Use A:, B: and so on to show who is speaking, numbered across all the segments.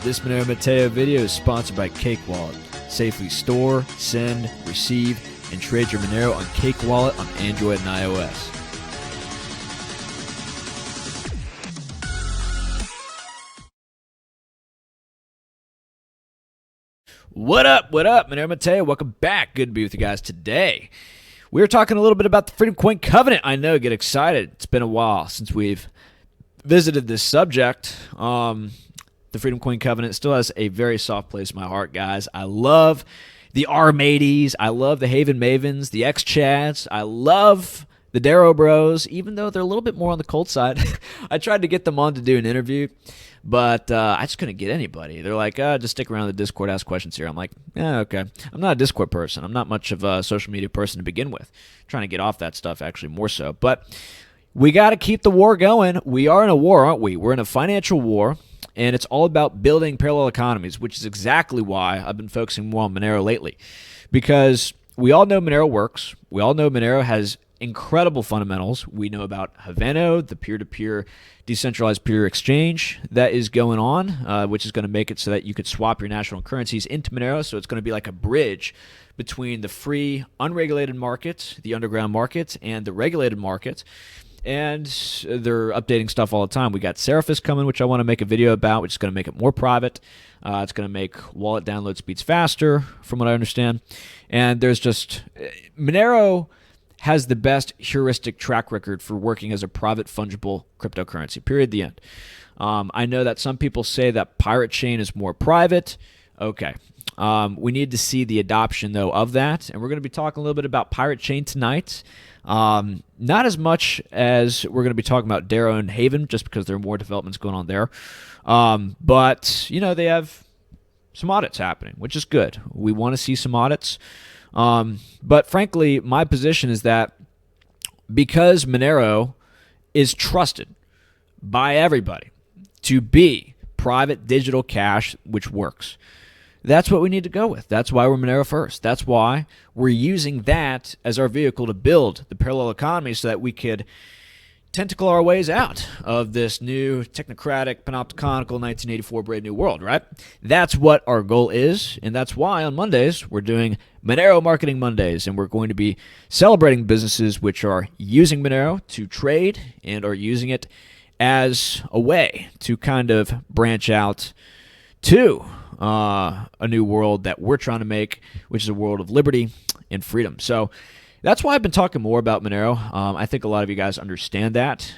A: This Monero Matteo video is sponsored by Cake Wallet. Safely store, send, receive, and trade your Monero on Cake Wallet on Android and iOS. What up, Monero Matteo? Welcome back. Good to be with you guys today. We're talking a little bit about the Freedom Coin Covenant. I know, get excited. It's been a while since we've visited this subject. The Freedom Coin Covenant still has a very soft place in my heart, guys. I love the R-Mateys. I love the Haven Mavens, the X-Chads. I love the Dero bros, even though they're a little bit more on the cold side. I tried to get them on to do an interview, but I just couldn't get anybody. They're like, just stick around the Discord, ask questions here. I'm like, yeah, okay. I'm not a Discord person. I'm not much of a social media person to begin with. I'm trying to get off that stuff, actually, more so. But we got to keep the war going. We are in a war, aren't we? We're in a financial war, and it's all about building parallel economies, which is exactly why I've been focusing more on Monero lately. Because we all know Monero works. We all know Monero has incredible fundamentals. We know about Haveno, the peer-to-peer decentralized peer exchange that is going on, which is going to make it so that you could swap your national currencies into Monero. So it's going to be like a bridge between the free, unregulated market, the underground market, and the regulated market. And they're updating stuff all the time. We got Seraphis coming, which I want to make a video about, which is going to make it more private. It's going to make wallet download speeds faster, from what I understand. And there's just Monero has the best heuristic track record for working as a private fungible cryptocurrency, period, the end. I know that some people say that Pirate Chain is more private. Okay. We need to see the adoption, though, of that. And we're going to be talking a little bit about Pirate Chain tonight. Not as much as we're going to be talking about Dero and Haven, just because there are more developments going on there. But, you know, they have some audits happening, which is good. We want to see some audits. But frankly, my position is that because Monero is trusted by everybody to be private digital cash, which works, that's what we need to go with. That's why we're Monero first. That's why we're using that as our vehicle to build the parallel economy so that we could tentacle our ways out of this new technocratic, panopticonical 1984 brave new world, right? That's what our goal is, and that's why on Mondays we're doing Monero Marketing Mondays, and we're going to be celebrating businesses which are using Monero to trade and are using it as a way to kind of branch out to a new world that we're trying to make, which is a world of liberty and freedom. So that's why I've been talking more about Monero. I think a lot of you guys understand that.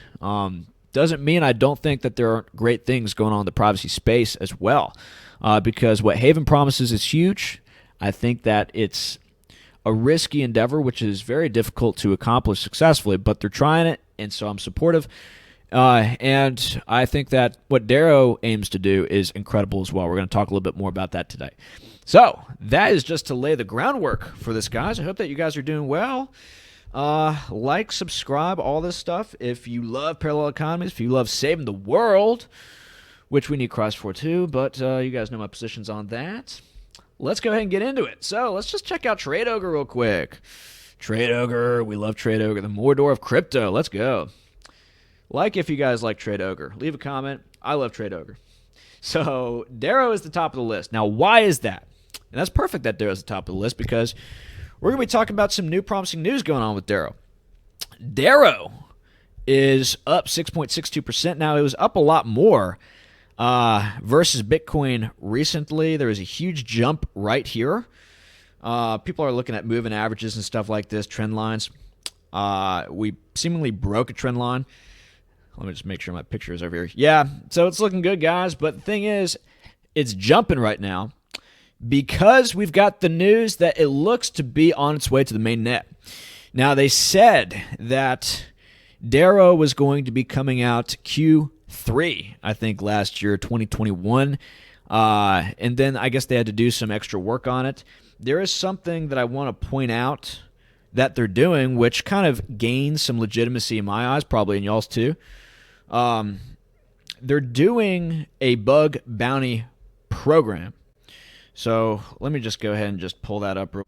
A: Doesn't mean I don't think that there aren't great things going on in the privacy space as well, because what Haven promises is huge. I think that it's a risky endeavor, which is very difficult to accomplish successfully, but they're trying it, and so I'm supportive. And I think that what Dero aims to do is incredible as well. We're going to talk a little bit more about that today. So that is just to lay the groundwork for this, guys. I hope that you guys are doing well. Like, subscribe, all this stuff. If you love parallel economies, if you love saving the world, which we need Christ for too, but you guys know my positions on that. Let's go ahead and get into it. So let's just check out Trade Ogre real quick. Trade Ogre, we love Trade Ogre, the Mordor of crypto. Let's go. Like if you guys like Trade Ogre. Leave a comment. I love Trade Ogre. So Dero is the top of the list. Now, why is that? And that's perfect that Dero is the top of the list because we're going to be talking about some new promising news going on with Dero. Dero is up 6.62%. Now, it was up a lot more versus Bitcoin recently. There was a huge jump right here. People are looking at moving averages and stuff like this, trend lines. We seemingly broke a trend line. Let me just make sure my picture is over here. Yeah, so it's looking good, guys. But the thing is, it's jumping right now because we've got the news that it looks to be on its way to the main net. Now, they said that Dero was going to be coming out Q3, I think, last year, 2021. And then I guess they had to do some extra work on it. There is something that I want to point out that they're doing, which kind of gains some legitimacy in my eyes, probably in y'all's too. They're doing a bug bounty program. So let me just go ahead and just pull that up. All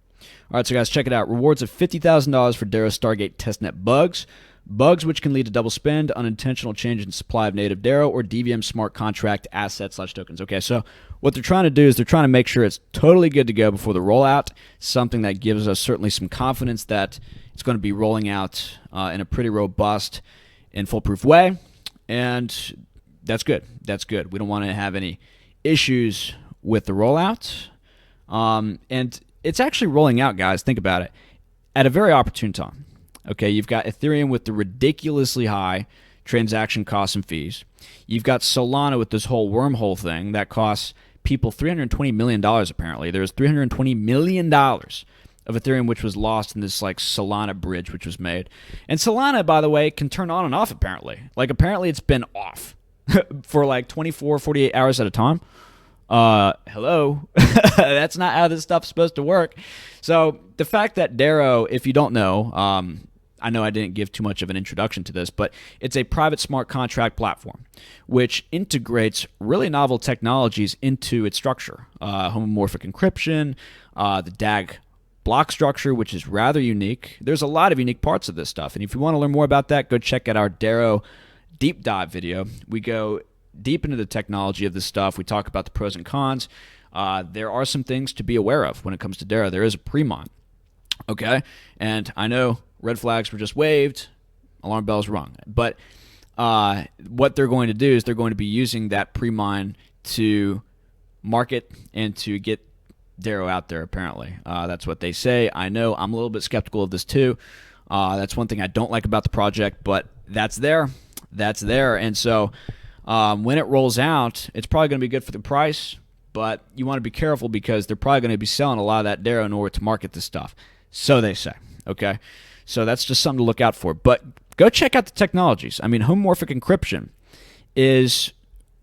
A: right, so guys, check it out. Rewards of $50,000 for Dero Stargate testnet bugs. bugs which can lead to double spend, unintentional change in supply of native Dero, or DVM smart contract assets/tokens. Okay, so what they're trying to do is they're trying to make sure it's totally good to go before the rollout, something that gives us certainly some confidence that it's going to be rolling out in a pretty robust and foolproof way, and that's good. That's good. We don't want to have any issues with the rollout, and it's actually rolling out, guys. Think about it, at a very opportune time. Okay, you've got Ethereum with the ridiculously high transaction costs and fees. You've got Solana with this whole wormhole thing that costs people $320 million apparently. There's $320 million of Ethereum which was lost in this like Solana bridge which was made. And Solana, by the way, can turn on and off apparently. Like apparently it's been off for like 24, 48 hours at a time. Hello? That's not how this stuff's supposed to work. So the fact that Dero, if you don't know, I know I didn't give too much of an introduction to this, but it's a private smart contract platform which integrates really novel technologies into its structure. Homomorphic encryption, the DAG block structure, which is rather unique. There's a lot of unique parts of this stuff. And if you want to learn more about that, go check out our Dero deep dive video. We go deep into the technology of this stuff. We talk about the pros and cons. There are some things to be aware of when it comes to Dero. There is a pre-mine. Okay? And I know red flags were just waved, alarm bells rung. But what they're going to do is they're going to be using that pre-mine to market and to get Dero out there, apparently. That's what they say. I know I'm a little bit skeptical of this too. That's one thing I don't like about the project, but that's there. That's there. And so when it rolls out, it's probably going to be good for the price, but you want to be careful because they're probably going to be selling a lot of that Dero in order to market this stuff. So they say. Okay? So that's just something to look out for. But go check out the technologies. I mean, homomorphic encryption is,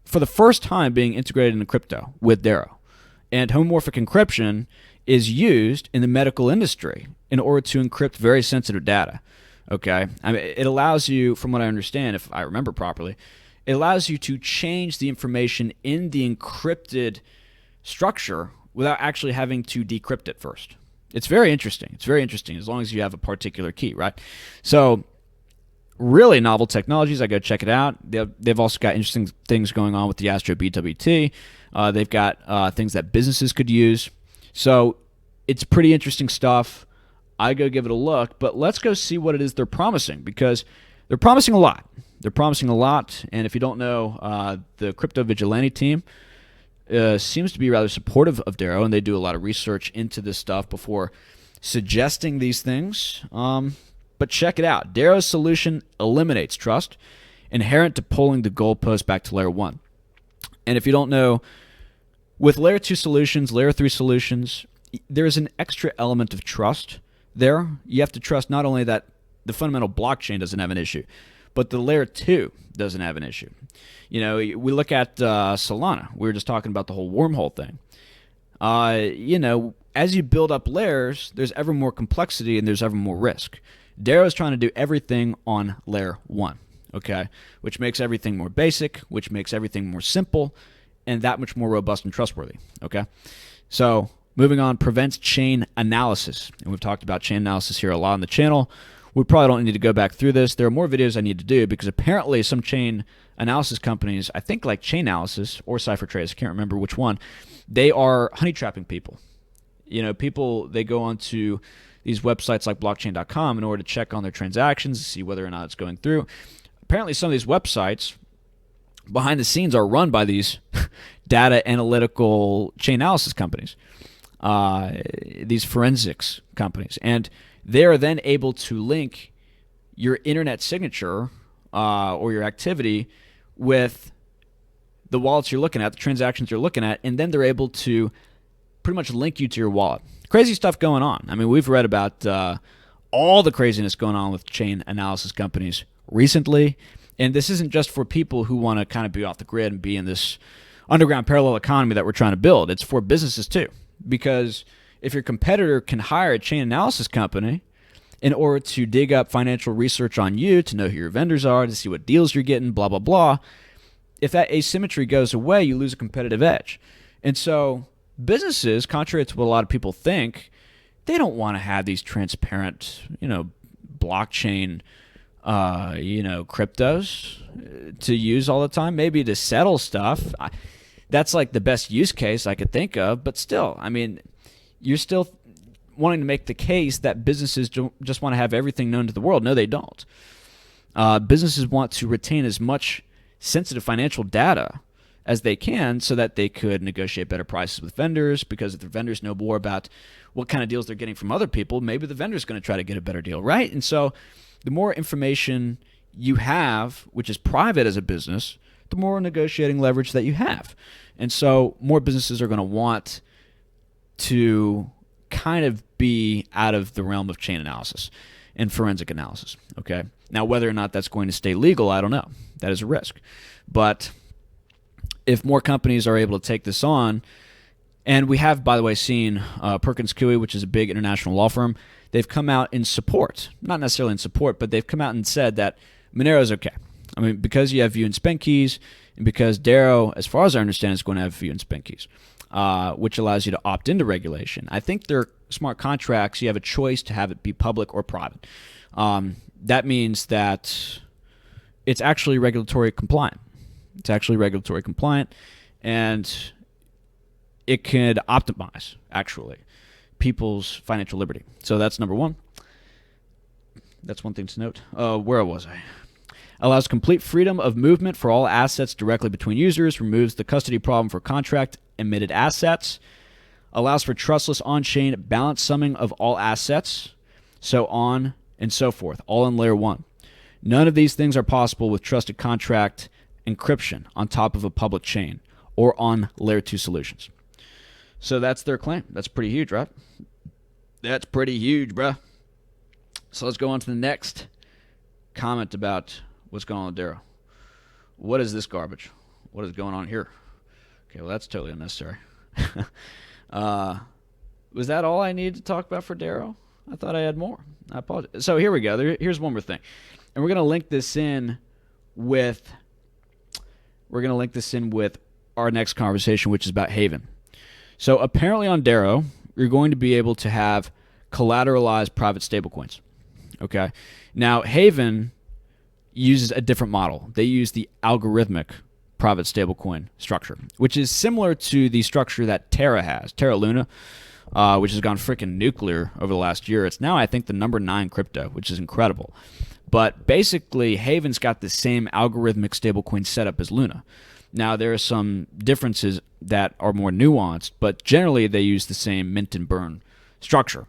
A: for the first time, being integrated into crypto with Dero. And homomorphic encryption is used in the medical industry in order to encrypt very sensitive data. Okay? I mean, it allows you, from what I understand, if I remember properly, it allows you to change the information in the encrypted structure without actually having to decrypt it first. It's very interesting. It's very interesting as long as you have a particular key, right? So really novel technologies. I go check it out. They've also got interesting things going on with the Astro BWT. They've got things that businesses could use. So it's pretty interesting stuff. I go give it a look, but let's go see what it is they're promising, because they're promising a lot. They're promising a lot, and if you don't know, the Crypto Vigilante team seems to be rather supportive of Dero, and they do a lot of research into this stuff before suggesting these things. But check it out. Dero's solution eliminates trust inherent to pulling the goalpost back to Layer 1. And if you don't know, with Layer 2 solutions, Layer 3 solutions, there's an extra element of trust there. You have to trust not only that the fundamental blockchain doesn't have an issue, but the Layer 2 doesn't have an issue. You know, we look at Solana. We were just talking about the whole wormhole thing. You know, as you build up layers, there's ever more complexity and there's ever more risk. Dero is trying to do everything on Layer 1, okay, which makes everything more basic, which makes everything more simple, and that much more robust and trustworthy, okay? So moving on, prevents chain analysis. And we've talked about chain analysis here a lot on the channel. We probably don't need to go back through this. There are more videos I need to do because apparently some chain analysis companies, I think like Chainalysis or CipherTrace, I can't remember which one, they are honey trapping people. You know, people, they go onto these websites like blockchain.com in order to check on their transactions to see whether or not it's going through. Apparently some of these websites behind the scenes are run by these data analytical chain analysis companies, these forensics companies. And they are then able to link your internet signature or your activity with the wallets you're looking at, the transactions you're looking at, and then they're able to pretty much link you to your wallet. Crazy stuff going on. I mean, we've read about all the craziness going on with chain analysis companies recently, and this isn't just for people who want to kind of be off the grid and be in this underground parallel economy that we're trying to build. It's for businesses too, because if your competitor can hire a chain analysis company in order to dig up financial research on you, to know who your vendors are, to see what deals you're getting, blah, blah, blah, if that asymmetry goes away, you lose a competitive edge. And so businesses, contrary to what a lot of people think, they don't want to have these transparent, you know, blockchain cryptos to use all the time, maybe to settle stuff. That's like the best use case I could think of. But still, I mean, you're still wanting to make the case that businesses just want to have everything known to the world. No, they don't. Businesses want to retain as much sensitive financial data as they can so that they could negotiate better prices with vendors, because if the vendors know more about what kind of deals they're getting from other people, maybe the vendor's going to try to get a better deal, right? And so the more information you have, which is private as a business, the more negotiating leverage that you have. And so more businesses are going to want to kind of be out of the realm of chain analysis and forensic analysis, okay? Now, whether or not that's going to stay legal, I don't know. That is a risk. But if more companies are able to take this on, and we have, by the way, seen Perkins Coie, which is a big international law firm, they've come out in support, not necessarily in support, but they've come out and said that Monero is okay. I mean, because you have view and spend keys, and because Dero, as far as I understand, is going to have view and spend keys, which allows you to opt into regulation. I think they're smart contracts. You have a choice to have it be public or private. That means that it's actually regulatory compliant. It's actually regulatory compliant, and it could optimize, actually, people's financial liberty. So that's number one. That's one thing to note. Where was I? Allows complete freedom of movement for all assets directly between users, removes the custody problem for contract-emitted assets, allows for trustless on-chain balance summing of all assets, so on and so forth, all in layer 1. None of these things are possible with trusted contract encryption on top of a public chain or on layer 2 solutions. So that's their claim. That's pretty huge, right? That's pretty huge, bruh. So let's go on to the next comment about what's going on with Dero. What is this garbage? What is going on here? Okay, well, that's totally unnecessary. Was that all I needed to talk about for Dero? I thought I had more. I apologize. So here we go. Here's one more thing. And we're going to link this in with our next conversation, which is about Haven. So apparently on Dero, you're going to be able to have collateralized private stablecoins. Okay. Now, Haven uses a different model. They use the algorithmic private stablecoin structure, which is similar to the structure that Terra has, Terra Luna, which has gone freaking nuclear over the last year. It's now, I think, the number 9 crypto, which is incredible. But basically, Haven's got the same algorithmic stablecoin setup as Luna. Now, there are some differences that are more nuanced, but generally they use the same mint and burn structure.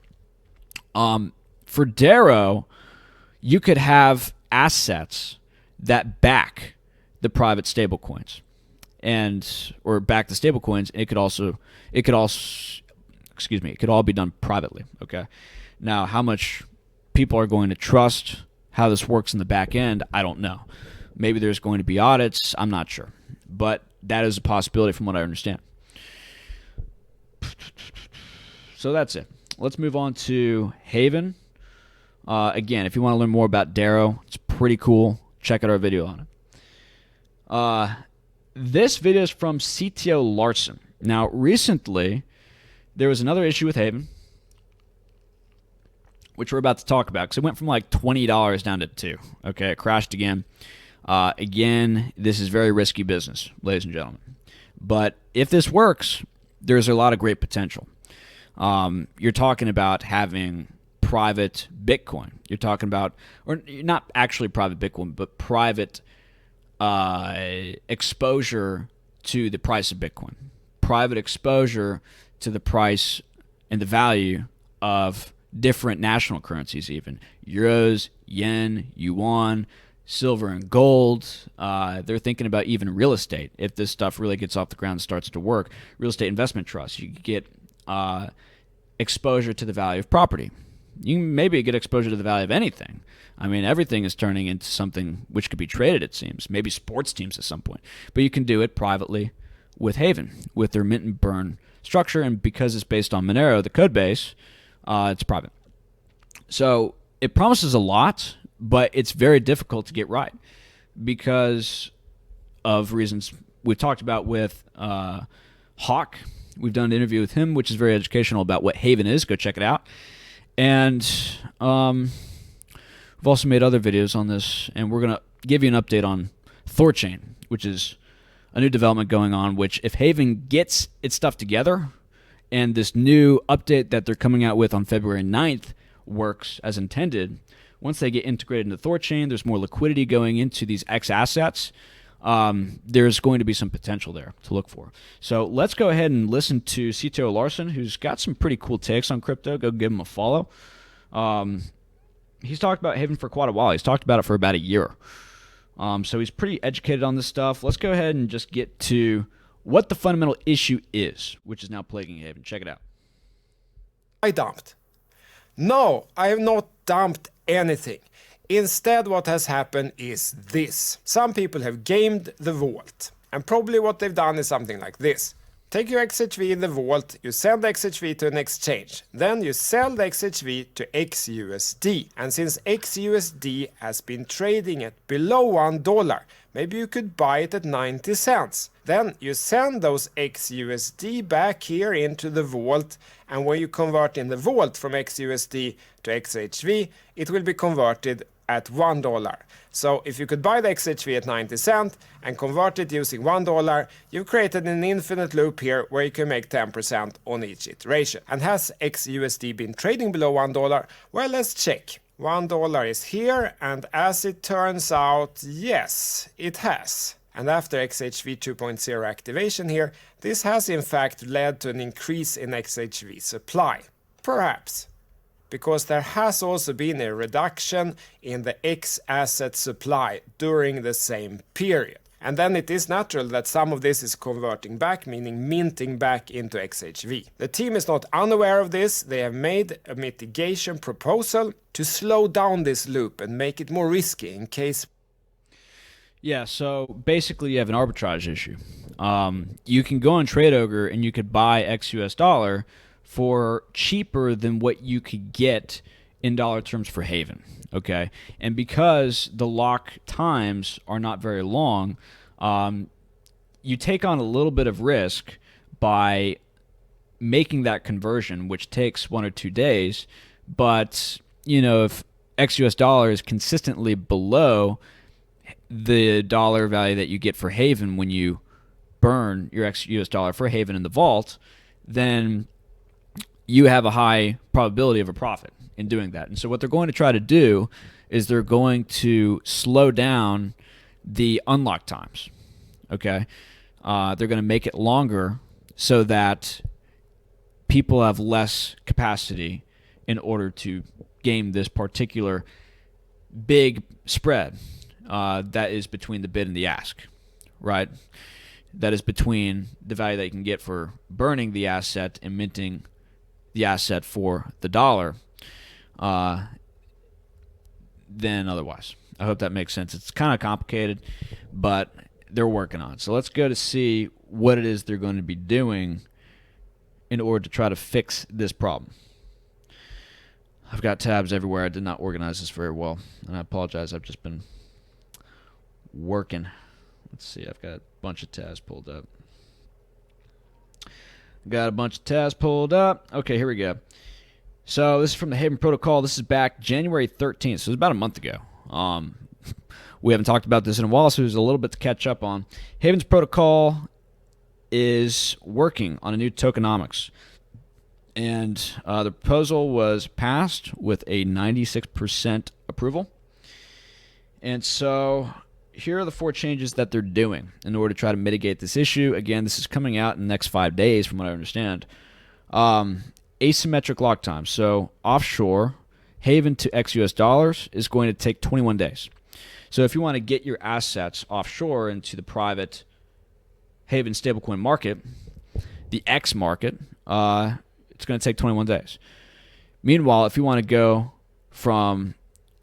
A: For Dero, you could have assets that back the private stablecoins, or back the stablecoins. It could all be done privately. Okay. Now, how much people are going to trust how this works in the back end, I don't know. Maybe there's going to be audits. I'm not sure. But that is a possibility from what I understand. So that's it. Let's move on to Haven. Again, if you want to learn more about Dero, it's pretty cool. Check out our video on it. This video is from CTO Larson. Now, recently, there was another issue with Haven, which we're about to talk about, because it went from like $20 down to $2. Okay, it crashed again. Again, this is very risky business, ladies and gentlemen. But if this works, there's a lot of great potential. You're talking about having private Bitcoin. You're talking about, or not actually private Bitcoin, but private exposure to the price of Bitcoin. Private exposure to the price and the value of different national currencies, even euros, yen, yuan, silver, and gold. They're thinking about even real estate. If this stuff really gets off the ground and starts to work, real estate investment trusts, you get exposure to the value of property. You can maybe get exposure to the value of anything. I mean, everything is turning into something which could be traded, it seems. Maybe sports teams at some point. But you can do it privately with Haven, with their mint and burn structure. And because it's based on Monero, the code base, it's private. So it promises a lot, but it's very difficult to get right because of reasons we've talked about with Hawk. We've done an interview with him, which is very educational about what Haven is. Go check it out. And we've I've also made other videos on this, and we're going to give you an update on Thorchain, which is a new development going on, which if Haven gets its stuff together and this new update that they're coming out with on February 9th works as intended, once they get integrated into Thorchain, there's more liquidity going into these X assets. There's going to be some potential there to look for. So let's go ahead and listen to CTO Larson, who's got some pretty cool takes on crypto. Go give him a follow. He's talked about Haven for quite a while. He's talked about it for about a year. So he's pretty educated on this stuff. Let's go ahead and just get to what the fundamental issue is, which is now plaguing Haven. Check it out.
B: I dumped. No, I have not dumped anything. Instead, what has happened is this. Some people have gamed the vault. And probably what they've done is something like this. Take your XHV in the vault, you send the XHV to an exchange. Then you sell the XHV to XUSD. And since XUSD has been trading at below $1, maybe you could buy it at 90 cents. Then you send those XUSD back here into the vault, and when you convert in the vault from XUSD to XHV, it will be converted at $1. So if you could buy the XHV at 90 cents and convert it using $1, you've created an infinite loop here where you can make 10% on each iteration. And has XUSD been trading below $1? Well, let's check. $1 is here, and as it turns out, yes, it has. And after XHV 2.0 activation here, this has in fact led to an increase in XHV supply. Perhaps. Because there has also been a reduction in the X asset supply during the same period. And then it is natural that some of this is converting back, meaning minting back into XHV. The team is not unaware of this. They have made a mitigation proposal to slow down this loop and make it more risky in case.
A: Yeah, so basically you have an arbitrage issue. You can go on TradeOgre and you could buy XUS dollar for cheaper than what you could get in dollar terms for Haven, okay? And because the lock times are not very long, you take on a little bit of risk by making that conversion, which takes 1 or 2 days. But, you know, if XUS dollar is consistently below the dollar value that you get for Haven when you burn your XUS dollar for Haven in the vault, then you have a high probability of a profit in doing that. And so what they're going to try to do is they're going to slow down the unlock times, okay? They're going to make it longer so that people have less capacity in order to game this particular big spread that is between the bid and the ask, right? That is between the value that you can get for burning the asset and minting the asset for the dollar than otherwise. I hope that makes sense. It's kind of complicated, but they're working on it. So let's go to see what it is they're going to be doing in order to try to fix this problem. I've got tabs everywhere. I did not organize this very well, and I apologize. I've just been working. Let's see. I've got a bunch of tabs pulled up. Okay, here we go. So this is from the Haven Protocol. This is back January 13th, so it was about a month ago. We haven't talked about this in a while, so there's a little bit to catch up on. Haven's protocol is working on a new tokenomics. And the proposal was passed with a 96% approval. And so here are the 4 changes that they're doing in order to try to mitigate this issue. Again, this is coming out in the next 5 days from what I understand. Asymmetric lock time. So offshore, Haven to XUS dollars is going to take 21 days. So if you want to get your assets offshore into the private Haven stablecoin market, the X market, it's going to take 21 days. Meanwhile, if you want to go from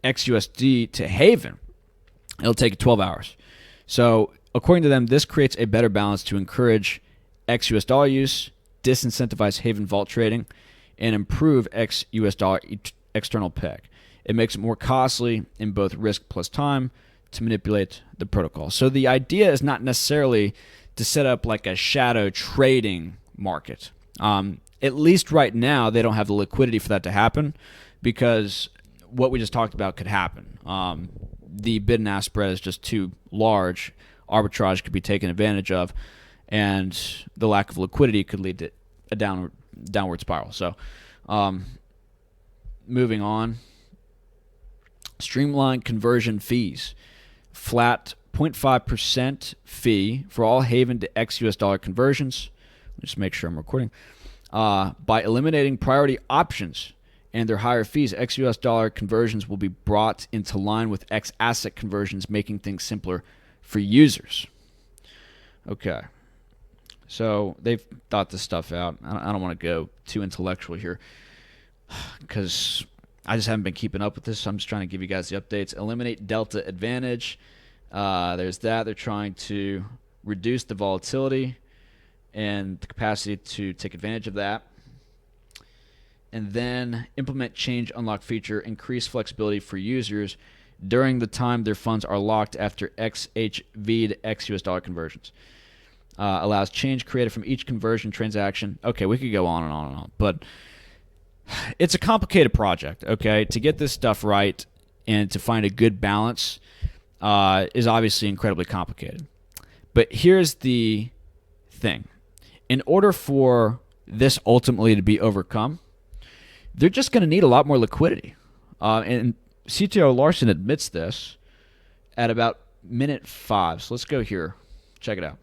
A: XUSD to Haven, it'll take 12 hours. So according to them, this creates a better balance to encourage XUS dollar use, disincentivize Haven vault trading, and improve XUS dollar external peg. It makes it more costly in both risk plus time to manipulate the protocol. So the idea is not necessarily to set up like a shadow trading market. At least right now, they don't have the liquidity for that to happen, because what we just talked about could happen. The bid and ask spread is just too large. Arbitrage could be taken advantage of, and the lack of liquidity could lead to a downward spiral. So, moving on. Streamlined conversion fees. Flat 0.5% fee for all Haven to ex-US dollar conversions. Just make sure I'm recording. By eliminating priority options and their higher fees, ex-US dollar conversions will be brought into line with ex-asset conversions, making things simpler for users. Okay. So they've thought this stuff out. I don't want to go too intellectual here because I just haven't been keeping up with this. So I'm just trying to give you guys the updates. Eliminate delta advantage. There's that. They're trying to reduce the volatility and the capacity to take advantage of that. And then implement change unlock feature, increase flexibility for users during the time their funds are locked after XHV to ex-US dollar conversions. Allows change created from each conversion transaction. Okay, we could go on and on and on, but it's a complicated project, okay? To get this stuff right and to find a good balance is obviously incredibly complicated. But here's the thing. In order for this ultimately to be overcome, they're just going to need a lot more liquidity. And CTO Larson admits this at about minute 5. So let's go here. Check it out.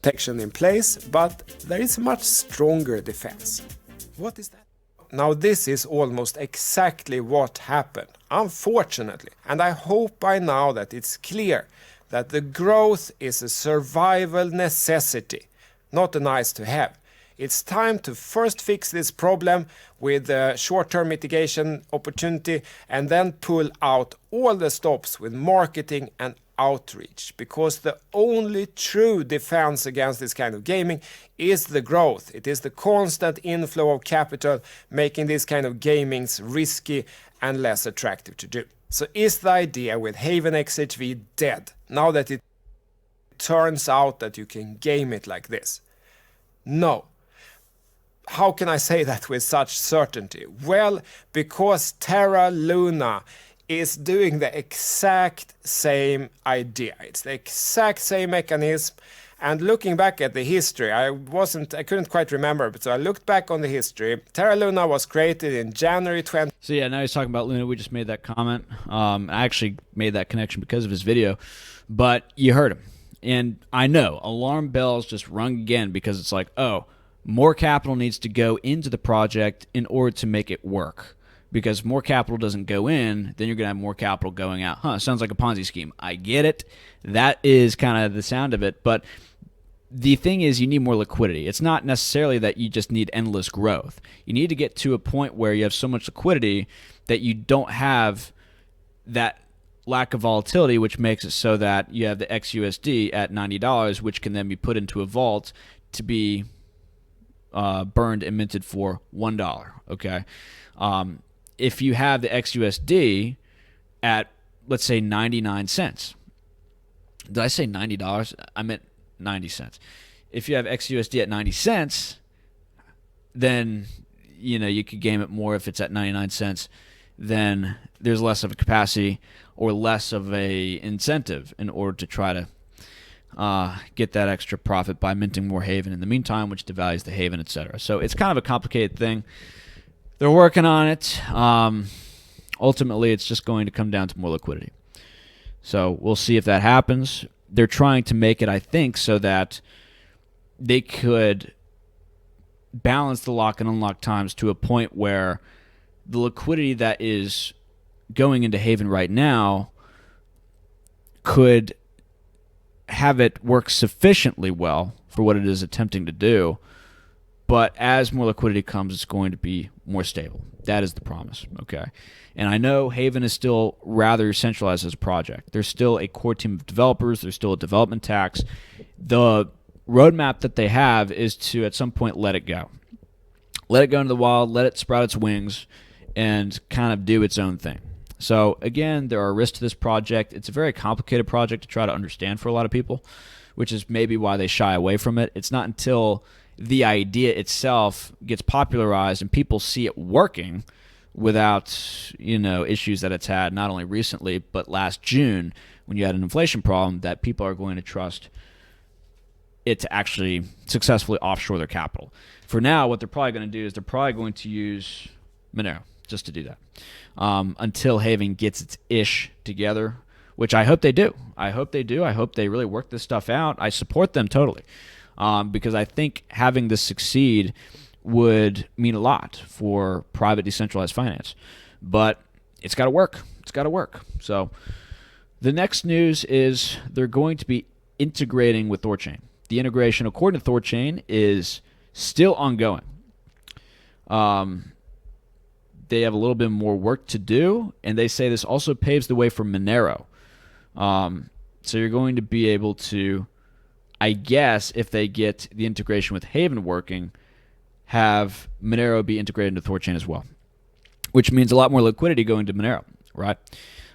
B: Protection in place, but there is a much stronger defense. What is that? Now this is almost exactly what happened, unfortunately. And I hope by now that it's clear that the growth is a survival necessity, not a nice to have. It's time to first fix this problem with a short-term mitigation opportunity and then pull out all the stops with marketing and outreach, because the only true defense against this kind of gaming is the growth. It is the constant inflow of capital making this kind of gamings risky and less attractive to do. So is the idea with Haven XHV dead now that it turns out that you can game it like this? No. How can I say that with such certainty? Well, because Terra Luna is doing the exact same idea. It's the exact same mechanism. And looking back at the history, I couldn't quite remember, but so I looked back on the history. Terra Luna was created in January 20.
A: So yeah, now he's talking about Luna. We just made that comment. I actually made that connection because of his video, but you heard him. And I know alarm bells just rung again because it's like, oh, more capital needs to go into the project in order to make it work. Because more capital doesn't go in, then you're going to have more capital going out. Sounds like a Ponzi scheme. I get it. That is kind of the sound of it. But the thing is, you need more liquidity. It's not necessarily that you just need endless growth. You need to get to a point where you have so much liquidity that you don't have that lack of volatility, which makes it so that you have the XUSD at $90, which can then be put into a vault to be burned and minted for $1. Okay. If you have the XUSD at, let's say, 99 cents. Did I say $90? I meant 90 cents. If you have XUSD at 90 cents, then you could game it more. If it's at 99 cents, then there's less of a capacity or less of a incentive in order to try to get that extra profit by minting more Haven in the meantime, which devalues the Haven, etc. So it's kind of a complicated thing. They're working on it. Ultimately, it's just going to come down to more liquidity. So we'll see if that happens. They're trying to make it, I think, so that they could balance the lock and unlock times to a point where the liquidity that is going into Haven right now could have it work sufficiently well for what it is attempting to do. But as more liquidity comes, it's going to be more stable. That is the promise, okay? And I know Haven is still rather centralized as a project. There's still a core team of developers. There's still a development tax. The roadmap that they have is to, at some point, let it go. Let it go into the wild, let it sprout its wings, and kind of do its own thing. So, again, there are risks to this project. It's a very complicated project to try to understand for a lot of people, which is maybe why they shy away from it. It's not until the idea itself gets popularized and people see it working without, issues that it's had not only recently, but last June when you had an inflation problem, that people are going to trust it to actually successfully offshore their capital. For now, what they're probably going to do is they're probably going to use Monero just to do that until Haven gets its ish together, which I hope they do. I hope they really work this stuff out. I support them totally because I think having this succeed would mean a lot for private decentralized finance. But it's got to work. So the next news is they're going to be integrating with Thorchain. The integration, according to Thorchain, is still ongoing. They have a little bit more work to do, and they say this also paves the way for Monero. So you're going to be able to, I guess, if they get the integration with Haven working, have Monero be integrated into Thorchain as well, which means a lot more liquidity going to Monero, right?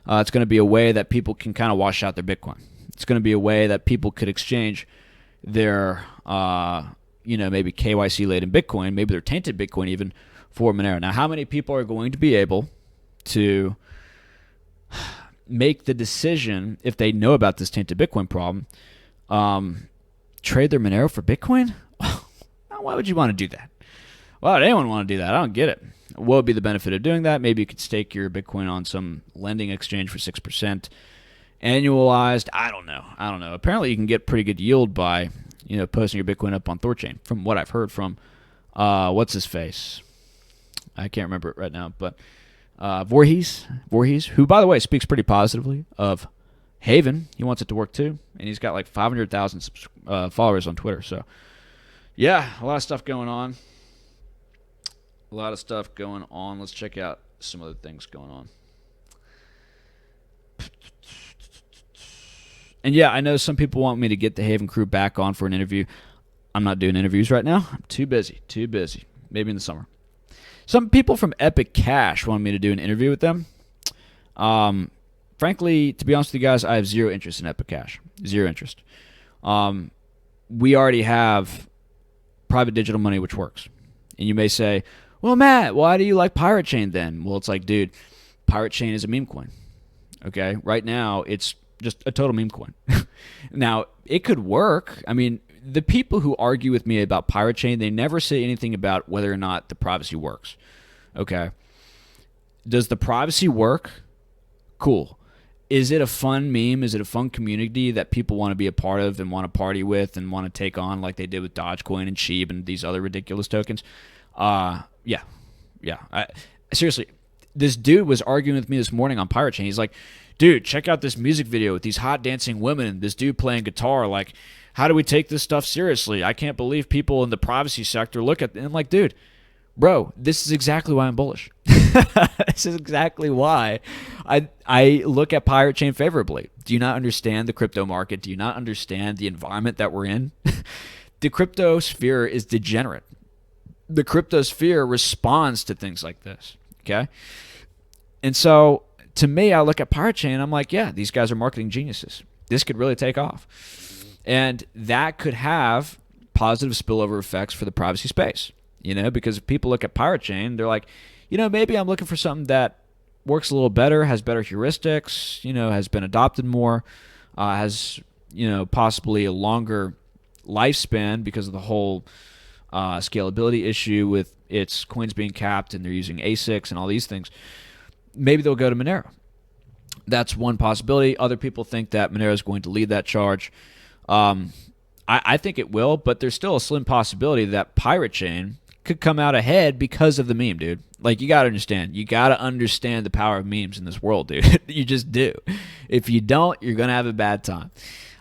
A: It's going to be a way that people can kind of wash out their Bitcoin. It's going to be a way that people could exchange their, maybe KYC-laden Bitcoin, maybe their tainted Bitcoin even, for Monero. Now, how many people are going to be able to make the decision, if they know about this tainted Bitcoin problem, trade their Monero for Bitcoin? Why would you want to do that? Why would anyone want to do that? I don't get it. What would be the benefit of doing that? Maybe you could stake your Bitcoin on some lending exchange for 6% annualized. I don't know. Apparently, you can get pretty good yield by posting your Bitcoin up on Thorchain, from what I've heard from what's his face. I can't remember it right now, but Voorhees, who, by the way, speaks pretty positively of Haven. He wants it to work too, and he's got like 500,000 followers on Twitter. So, yeah, a lot of stuff going on. Let's check out some other things going on. And yeah, I know some people want me to get the Haven crew back on for an interview. I'm not doing interviews right now. I'm too busy. Maybe in the summer. Some people from Epic Cash want me to do an interview with them. Frankly, to be honest with you guys, I have zero interest in Epic Cash. Zero interest. We already have private digital money which works. And you may say, well, Matt, why do you like Pirate Chain then? Well, it's like, dude, Pirate Chain is a meme coin. Okay? Right now, it's just a total meme coin. Now, it could work. I mean, the people who argue with me about Pirate Chain, they never say anything about whether or not the privacy works. Okay? Does the privacy work? Cool. Is it a fun meme? Is it a fun community that people want to be a part of and want to party with and want to take on like they did with Dogecoin and Sheeb and these other ridiculous tokens? Yeah. Seriously, this dude was arguing with me this morning on Pirate Chain. He's like, dude, check out this music video with these hot dancing women and this dude playing guitar. Like, how do we take this stuff seriously? I can't believe people in the privacy sector look at it. And I'm like, dude, bro, this is exactly why I'm bullish. This is exactly why I look at Pirate Chain favorably. Do you not understand the crypto market? Do you not understand the environment that we're in? The crypto sphere is degenerate. The crypto sphere responds to things like this, okay? And so, to me, I look at Pirate Chain and I'm like, yeah, these guys are marketing geniuses. This could really take off. And that could have positive spillover effects for the privacy space, because if people look at Pirate Chain, they're like, maybe I'm looking for something that works a little better, has better heuristics, has been adopted more, has, possibly a longer lifespan because of the whole scalability issue with its coins being capped and they're using ASICs and all these things. Maybe they'll go to Monero. That's one possibility. Other people think that Monero is going to lead that charge. I think it will, but there's still a slim possibility that Pirate Chain could come out ahead because of the meme, dude. Like, you got to understand. You got to understand the power of memes in this world, dude. You just do. If you don't, you're going to have a bad time.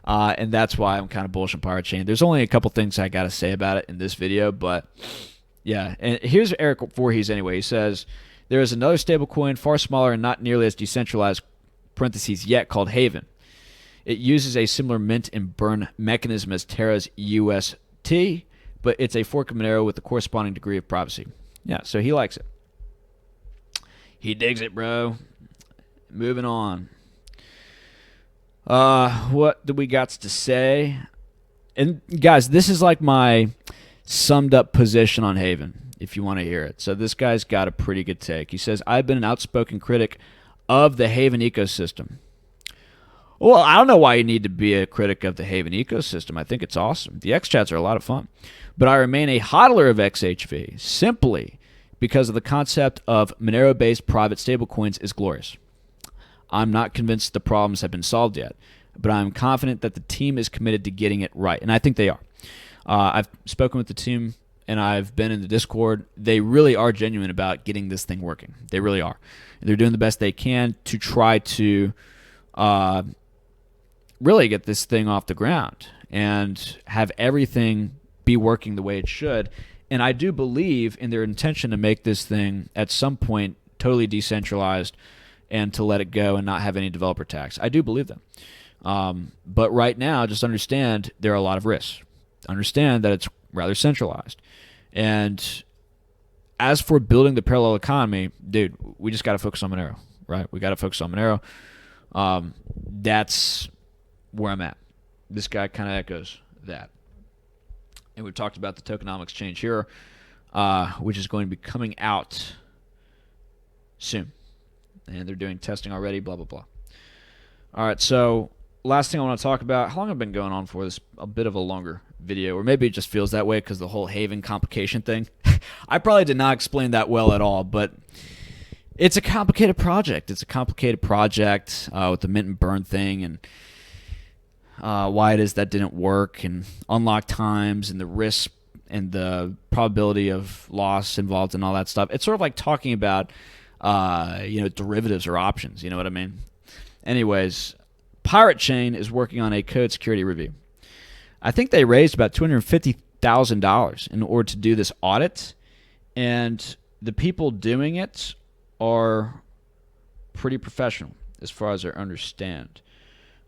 A: And that's why I'm kind of bullish on Pirate Chain. There's only a couple things I got to say about it in this video, but yeah. And here's Eric Voorhees anyway. He says, there is another stablecoin far smaller and not nearly as decentralized, parentheses, yet, called Haven. It uses a similar mint and burn mechanism as Terra's UST, but it's a fork of Monero with a corresponding degree of privacy. Yeah, so he likes it. He digs it, bro. Moving on. What do we got to say? And guys, this is like my summed up position on Haven. if you want to hear it. So this guy's got a pretty good take. He says, I've been an outspoken critic of the Haven ecosystem. Well, I don't know why you need to be a critic of the Haven ecosystem. I think it's awesome. The X-Chats are a lot of fun. But I remain a hodler of XHV simply because of the concept of Monero-based private stablecoins is glorious. I'm not convinced the problems have been solved yet, but I'm confident that the team is committed to getting it right, and I think they are. I've spoken with the team, and I've been in the Discord. They really are genuine about getting this thing working. They really are. They're doing the best they can to try to really get this thing off the ground and have everything be working the way it should. And I do believe in their intention to make this thing at some point totally decentralized and to let it go and not have any developer tax. I do believe them. But right now, just understand there are a lot of risks. Understand that it's rather centralized. And as for building the parallel economy, dude, we just got to focus on Monero, right? We got to focus on Monero. That's where I'm at. This guy kind of echoes that. And we've talked about the tokenomics change here, which is going to be coming out soon. And they're doing testing already, blah, blah, blah. All right, so last thing I want to talk about, how long I've been going on for this, a bit of a longer video, or maybe it just feels that way because the whole Haven complication thing. I probably did not explain that well at all, but it's a complicated project. It's a complicated project with the mint and burn thing and why it is that didn't work and unlock times and the risk and the probability of loss involved and all that stuff. It's sort of like talking about derivatives or options. You know what I mean? Anyways, Pirate Chain is working on a code security review. I think they raised about $250,000 in order to do this audit, and the people doing it are pretty professional as far as I understand.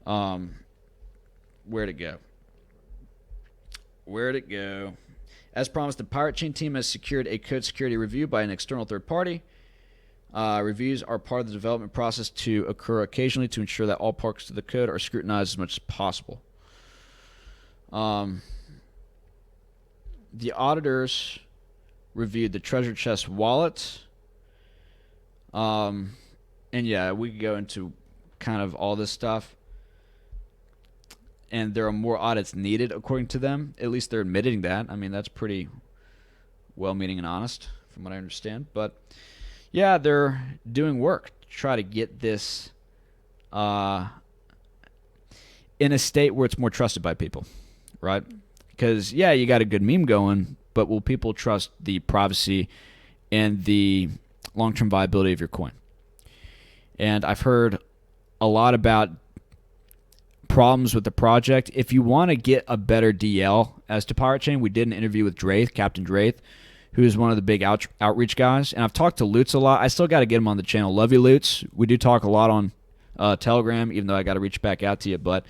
A: Where'd it go? Where'd it go? As promised, the Pirate Chain team has secured a code security review by an external third party. Reviews are part of the development process to occur occasionally to ensure that all parts of the code are scrutinized as much as possible. The auditors reviewed the Treasure Chest wallet. And yeah, we could go into kind of all this stuff. And there are more audits needed, according to them. At least they're admitting that. I mean, that's pretty well-meaning and honest, from what I understand. But yeah, they're doing work to try to get this in a state where it's more trusted by people, right? Because, yeah, you got a good meme going, but will people trust the privacy and the long-term viability of your coin? And I've heard a lot about problems with the project. If you want to get a better DL as to Pirate Chain, we did an interview with Draith, Captain Draith, who is one of the big outreach guys. And I've talked to Lutz a lot. I still got to get him on the channel. Love you, Lutz. We do talk a lot on Telegram, even though I got to reach back out to you. But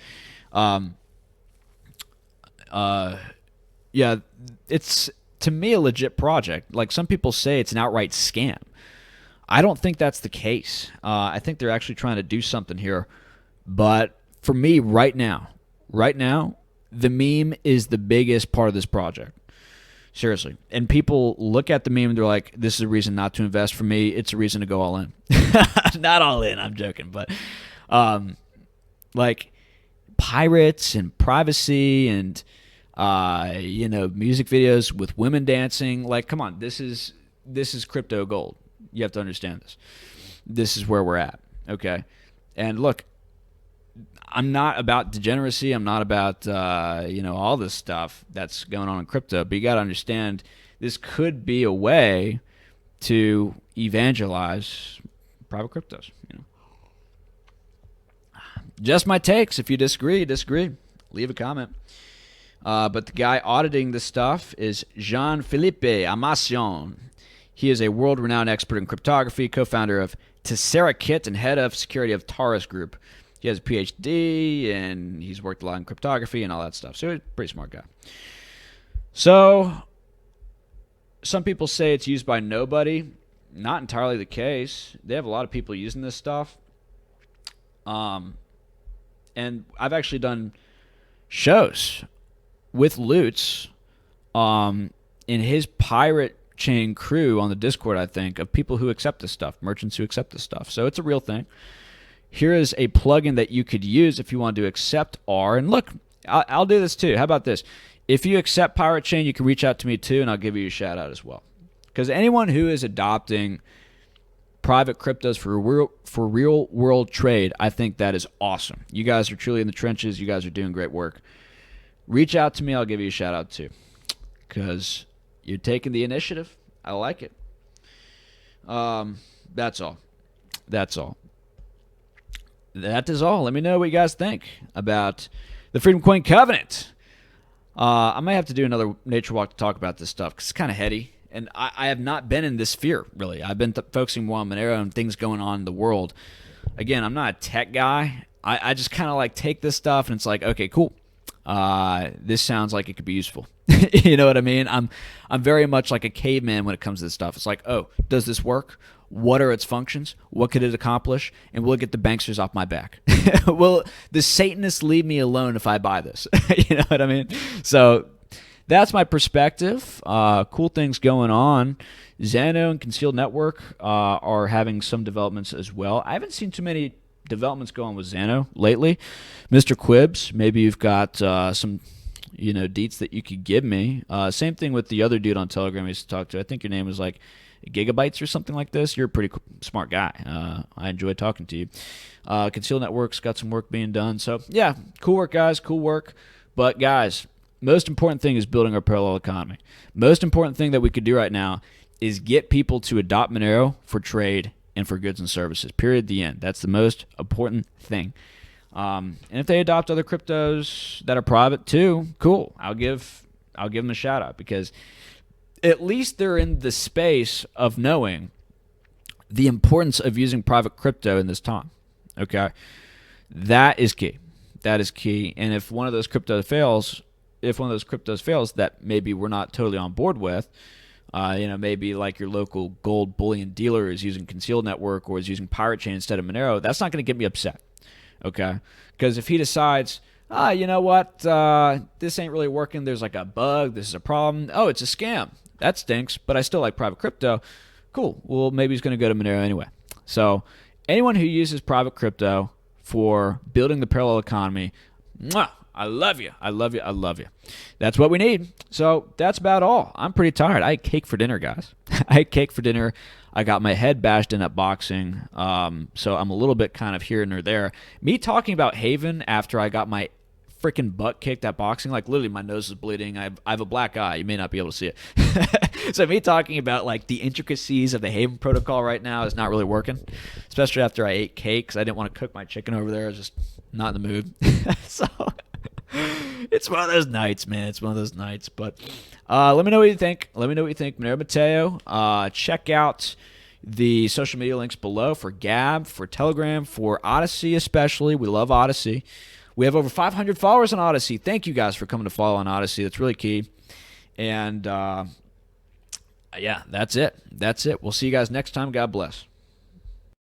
A: yeah, it's, to me, a legit project. Like, some people say it's an outright scam. I don't think that's the case. I think they're actually trying to do something here. But for me, right now, the meme is the biggest part of this project. Seriously. And people look at the meme and they're like, this is a reason not to invest. For me, it's a reason to go all in. Not all in, I'm joking. But like pirates and privacy and music videos with women dancing. Like, come on, this is crypto gold. You have to understand this. This is where we're at. Okay. And look, I'm not about degeneracy. I'm not about, all this stuff that's going on in crypto. But you got to understand, this could be a way to evangelize private cryptos. Just my takes. If you disagree. Leave a comment. But the guy auditing this stuff is Jean-Philippe Amasion. He is a world-renowned expert in cryptography, co-founder of TesseraKit, and head of security of Taurus Group. He has a PhD, and he's worked a lot in cryptography and all that stuff. So he's a pretty smart guy. So some people say it's used by nobody. Not entirely the case. They have a lot of people using this stuff. And I've actually done shows with Lutz in his pirate chain crew on the Discord, I think, of people who accept this stuff, merchants who accept this stuff. So it's a real thing. Here is a plugin that you could use if you want to accept R. And look, I'll do this too. How about this? If you accept Pirate Chain, you can reach out to me too, and I'll give you a shout out as well. Because anyone who is adopting private cryptos for real world trade, I think that is awesome. You guys are truly in the trenches. You guys are doing great work. Reach out to me. I'll give you a shout out too. Because you're taking the initiative. I like it. That's all. That's all. That is all. Let me know what you guys think about the Freedom Coin Covenant. I might have to do another nature walk to talk about this stuff because it's kind of heady. And I have not been in this sphere, really. I've been focusing more on Monero and things going on in the world. Again, I'm not a tech guy. I just kind of like take this stuff and it's like, okay, cool. This sounds like it could be useful. You know what I mean? I'm very much like a caveman when it comes to this stuff. It's like, oh, does this work? What are its functions? What could it accomplish? And will it get the banksters off my back? Will the Satanists leave me alone if I buy this? You know what I mean? So that's my perspective. Cool things going on. Xano and Concealed Network are having some developments as well. I haven't seen too many developments going with Xano lately. Mr. Quibs, maybe you've got some deets that you could give me. Same thing with the other dude on Telegram I used to talk to. I think your name was like Gigabytes or something like this. You're a pretty smart guy. I enjoy talking to you. Concealed Network's got some work being done. So, yeah, cool work, guys. Cool work. But, guys, most important thing is building our parallel economy. Most important thing that we could do right now is get people to adopt Monero for trade and for goods and services. Period. The end. That's the most important thing. And if they adopt other cryptos that are private too, cool. I'll give them a shout out because at least they're in the space of knowing the importance of using private crypto in this time. Okay, that is key. That is key. And if one of those cryptos fails, that maybe we're not totally on board with, maybe like your local gold bullion dealer is using Concealed Network or is using Pirate Chain instead of Monero, that's not going to get me upset. Okay, because if he decides, you know what, this ain't really working, there's like a bug, this is a problem, oh, it's a scam, that stinks, but I still like private crypto, cool, well, maybe he's going to go to Monero anyway. So anyone who uses private crypto for building the parallel economy, mwah, I love you. I love you. I love you. That's what we need. So that's about all. I'm pretty tired. I ate cake for dinner, guys. I ate cake for dinner. I got my head bashed in at boxing. So I'm a little bit kind of here and there. Me talking about Haven after I got my freaking butt kicked at boxing, like literally my nose is bleeding. I have a black eye. You may not be able to see it. So me talking about like the intricacies of the Haven protocol right now is not really working, especially after I ate cake because I didn't want to cook my chicken over there. I was just not in the mood. So it's one of those nights, man. It's one of those nights. But let me know what you think. Let me know what you think. Monero Matteo. Check out the social media links below for Gab, for Telegram, for Odyssey especially. We love Odyssey. We have over 500 followers on Odyssey. Thank you guys for coming to follow on Odyssey. That's really key. And, yeah, that's it. That's it. We'll see you guys next time. God bless.